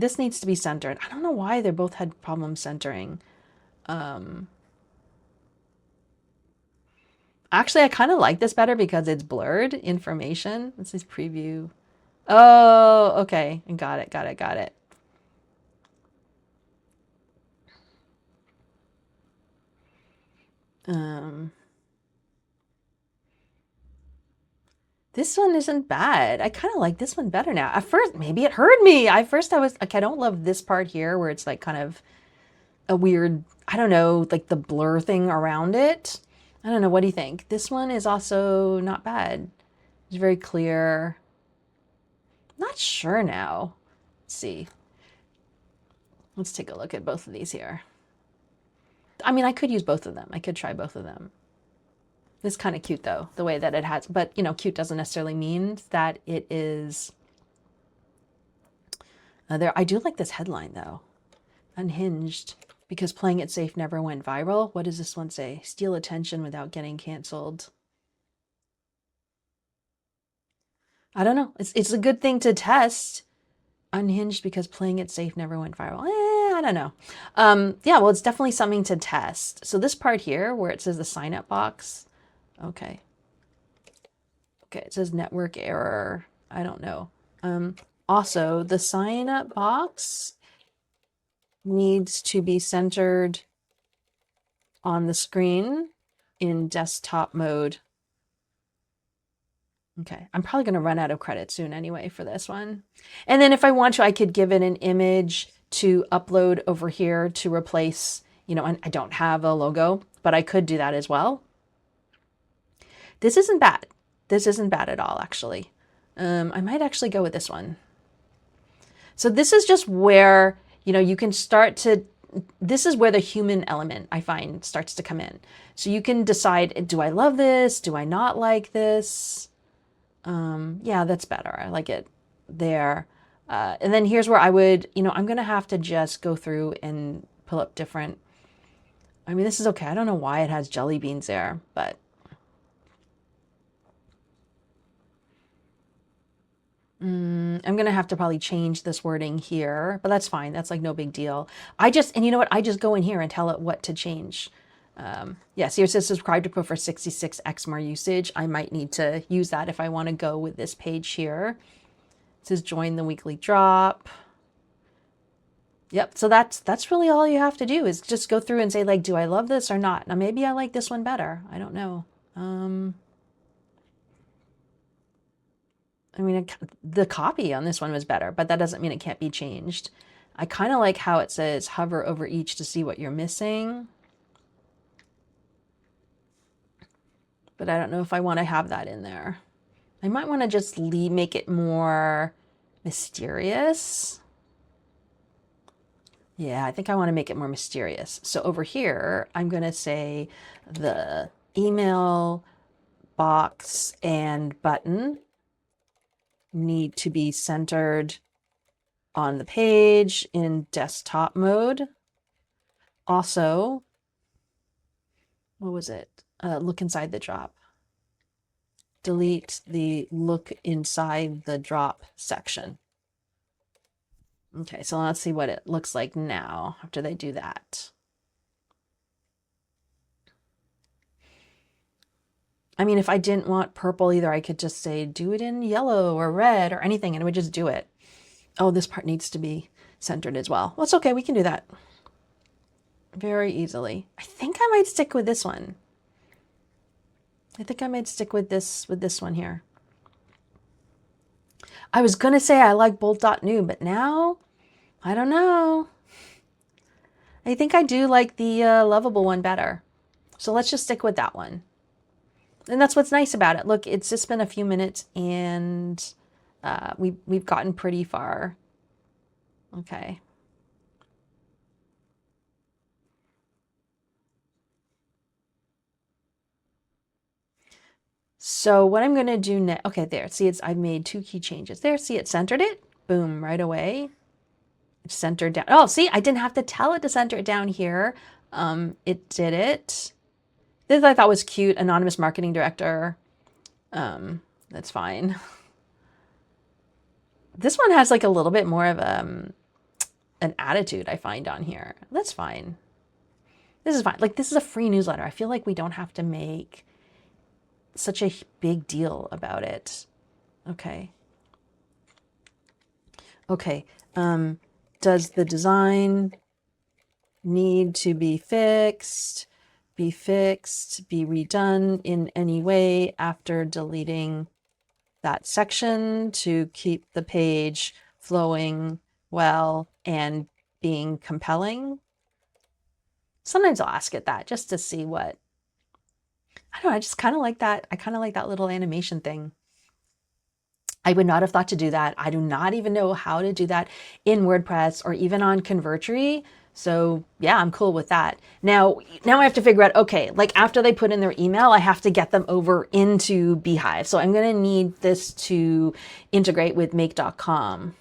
This needs to be centered. I don't know why they both had problems centering. Actually, I kind of like this better because it's blurred information. This is preview. Oh, okay. Got it, got it, got it. Um, this one isn't bad. I kind of like this one better now. At first, maybe it hurt me. At first, I was like, I don't love this part here where it's like kind of a weird, I don't know, like the blur thing around it. I don't know. What do you think? This one is also not bad. It's very clear. Not sure now. Let's see. Let's take a look at both of these here. I mean, I could use both of them. I could try both of them. It's kind of cute though, the way that it has, but you know, cute doesn't necessarily mean that it is there. I do like this headline though. Unhinged, because playing it safe never went viral. What does this one say? Steal attention without getting canceled. I don't know. It's a good thing to test. Unhinged because playing it safe never went viral. I don't know. Yeah, well, it's definitely something to test. So this part here where it says the sign up box. Okay. Okay, it says network error. I don't know. Also, the sign up box needs to be centered on the screen in desktop mode. Okay, I'm probably going to run out of credit soon anyway for this one. And then if I want to, I could give it an image to upload over here to replace, you know, and I don't have a logo, but I could do that as well. This isn't bad. This isn't bad at all, actually. I might actually go with this one. So this is just where, you know, you can start to, this is where the human element I find starts to come in. So you can decide, do I love this? Do I not like this? Yeah, that's better. I like it there. And then here's where I would, you know, I'm going to have to just go through and pull up different. I mean, this is okay. I don't know why it has jelly beans there, but I'm going to have to probably change this wording here, but that's fine. That's like no big deal. And you know what? I just go in here and tell it what to change. Yeah, so here it says subscribe to prefer 66x more usage. I might need to use that if I want to go with this page here. It says join the weekly drop. Yep, so that's really all you have to do is just go through and say like, do I love this or not? Now maybe I like this one better. I don't know. I mean, the copy on this one was better, but that doesn't mean it can't be changed. I kind of like how it says hover over each to see what you're missing. But I don't know if I want to have that in there. I might want to just make it more mysterious. Yeah, I think I want to make it more mysterious. So over here, I'm going to say the email box and button need to be centered on the page in desktop mode. Also, what was it? Look inside the drop. Delete the look inside the drop section. Okay, so let's see what it looks like now after they do that. I mean, if I didn't want purple either, I could just say do it in yellow or red or anything and it would just do it. Oh, this part needs to be centered as well. Well, it's okay. We can do that very easily. I think I might stick with this one. I think I might stick with this one here. I was going to say I like bolt.new, but now I don't know. I think I do like the lovable one better. So let's just stick with that one. And that's what's nice about it. Look, it's just been a few minutes and we've gotten pretty far. Okay. So what I'm going to do next, okay, there, see, I've made 2 key changes there. See, it centered it, boom, right away. It's centered down. Oh, see, I didn't have to tell it to center it down here. It did it. This I thought was cute, anonymous marketing director. That's fine. This one has like a little bit more of an attitude I find on here. That's fine. This is fine. Like, this is a free newsletter. I feel like we don't have to make such a big deal about it. Okay. Okay. Does the design need to be fixed, be redone in any way after deleting that section to keep the page flowing well and being compelling? Sometimes I'll ask it that just to see what, I don't know, I just kind of like that. I kind of like that little animation thing. I would not have thought to do that. I do not even know how to do that in WordPress or even on Convertri. So yeah, I'm cool with that. Now I have to figure out, okay, like after they put in their email, I have to get them over into Beehive. So I'm going to need this to integrate with make.com.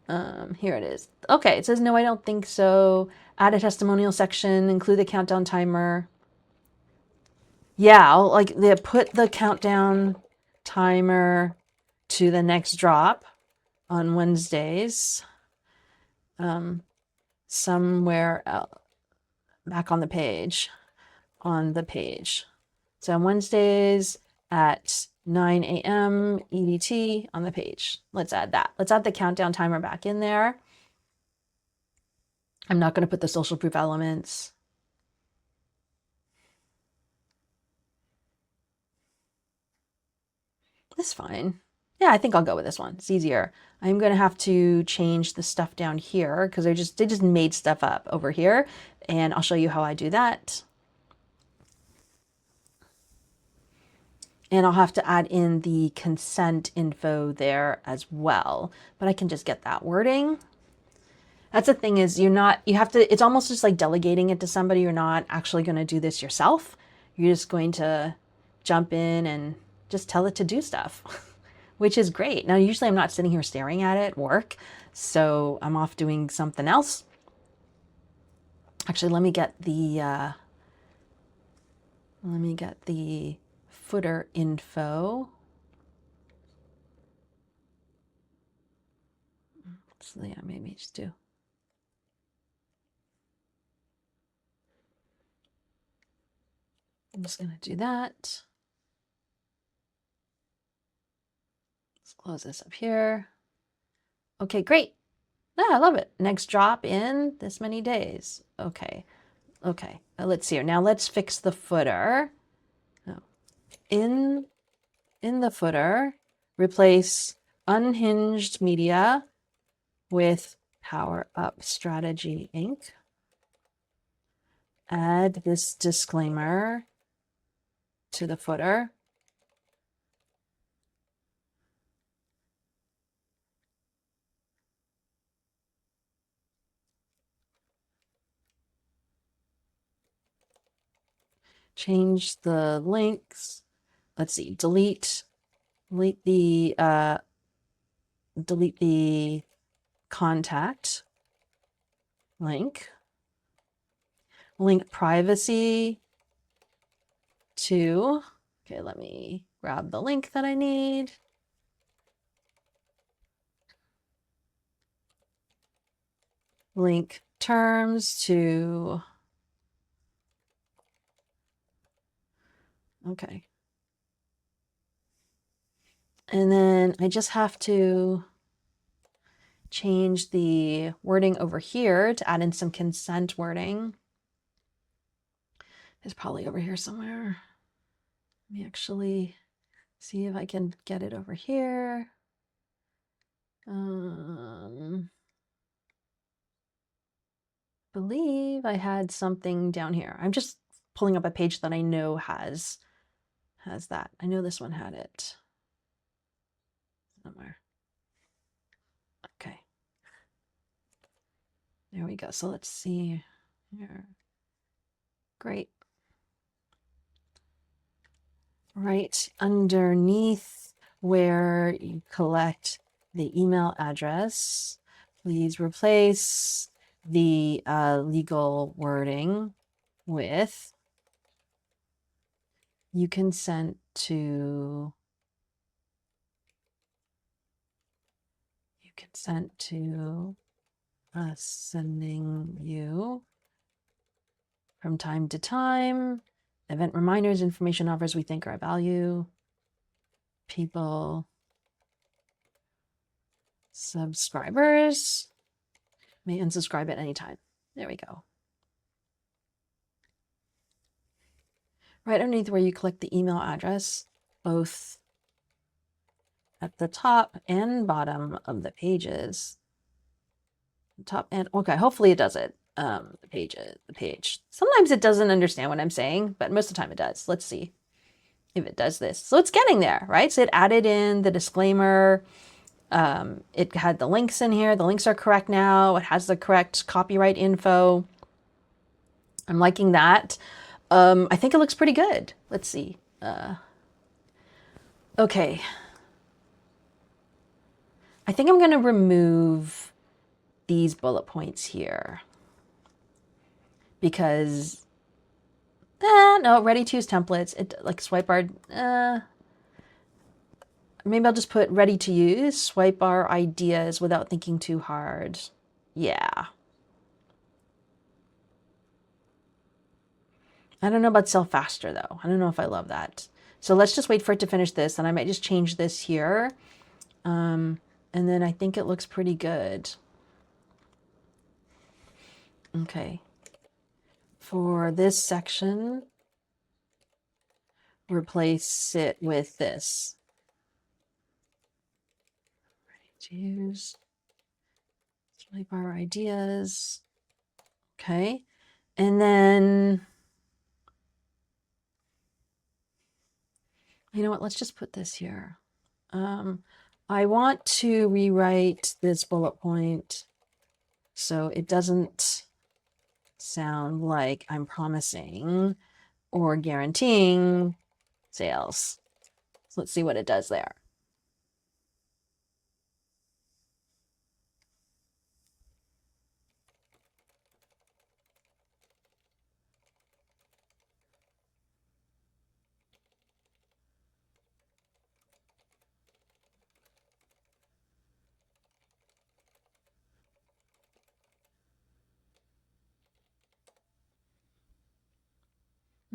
Here it is. Okay, it says, no, I don't think so. Add a testimonial section, include the countdown timer. Yeah, I'll put the countdown timer to the next drop on Wednesdays, somewhere back on the page, So on Wednesdays at 9 a.m. EDT on the page. Let's add that. Let's add the countdown timer back in there. I'm not going to put the social proof elements. That's fine. Yeah, I think I'll go with this one. It's easier. I'm going to have to change the stuff down here because they just made stuff up over here, and I'll show you how I do that. And I'll have to add in the consent info there as well, but I can just get that wording. That's the thing, is you have to, it's almost just like delegating it to somebody. You're not actually going to do this yourself. You're just going to jump in and just tell it to do stuff, which is great. Now, usually I'm not sitting here staring at it work, so I'm off doing something else. Actually, let me get the footer info. So yeah, maybe just do. I'm just going to do that. Let's close this up here. Okay, great. Yeah, I love it. Next drop in this many days. Okay. Okay. Let's see here. Now let's fix the footer. Oh. In the footer, replace unhinged media with Power Up Strategy Inc. Add this disclaimer to the footer. Change the links. Let's see, delete the contact link. Link privacy to, okay, let me grab the link that I need. Link terms to, okay. And then I just have to change the wording over here to add in some consent wording. It's probably over here somewhere. Let me actually see if I can get it over here. Believe I had something down here. I'm just pulling up a page that I know has that. I know this one had it somewhere. Okay. There we go. So let's see here. Great. Right underneath where you collect the email address, please replace the legal wording with you consent to sending you from time to time. Event reminders, information offers we think are of value. People, subscribers may unsubscribe at any time. There we go. Right underneath where you click the email address, both at the top and bottom of the pages. Top and okay, hopefully it does it. The page. Sometimes it doesn't understand what I'm saying, but most of the time it does. Let's see if it does this. So it's getting there, right? So it added in the disclaimer. It had the links in here. The links are correct now. It has the correct copyright info. I'm liking that. I think it looks pretty good. Let's see. Okay. I think I'm going to remove these bullet points here because, no, ready to use templates. It like swipe bar. Maybe I'll just put ready to use, swipe bar ideas without thinking too hard. Yeah. I don't know about sell faster though. I don't know if I love that. So let's just wait for it to finish this, and I might just change this here. And then I think it looks pretty good. Okay. For this section, replace it with this. Ready to use. Swipe bar ideas. Okay. And then, you know what? Let's just put this here. I want to rewrite this bullet point so it doesn't sound like I'm promising or guaranteeing sales. So let's see what it does there.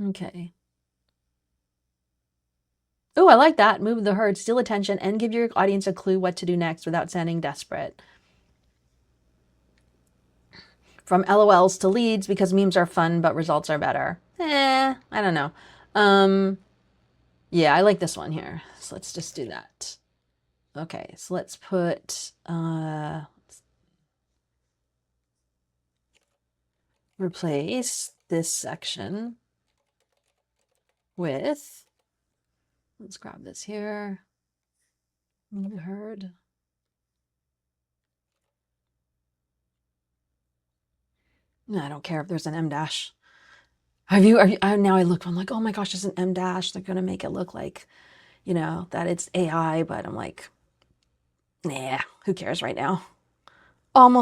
Okay. Oh, I like that. Move the herd, steal attention, and give your audience a clue what to do next without sounding desperate. From LOLs to leads because memes are fun, but results are better. I don't know. Yeah, I like this one here. So let's just do that. Okay, so let's put, replace this section with, let's grab this here, move the herd. I don't care if there's an M dash. Now I look, I'm like, oh my gosh, there's an M dash. They're going to make it look like, you know, that it's AI, but I'm like, nah, who cares right now? Almost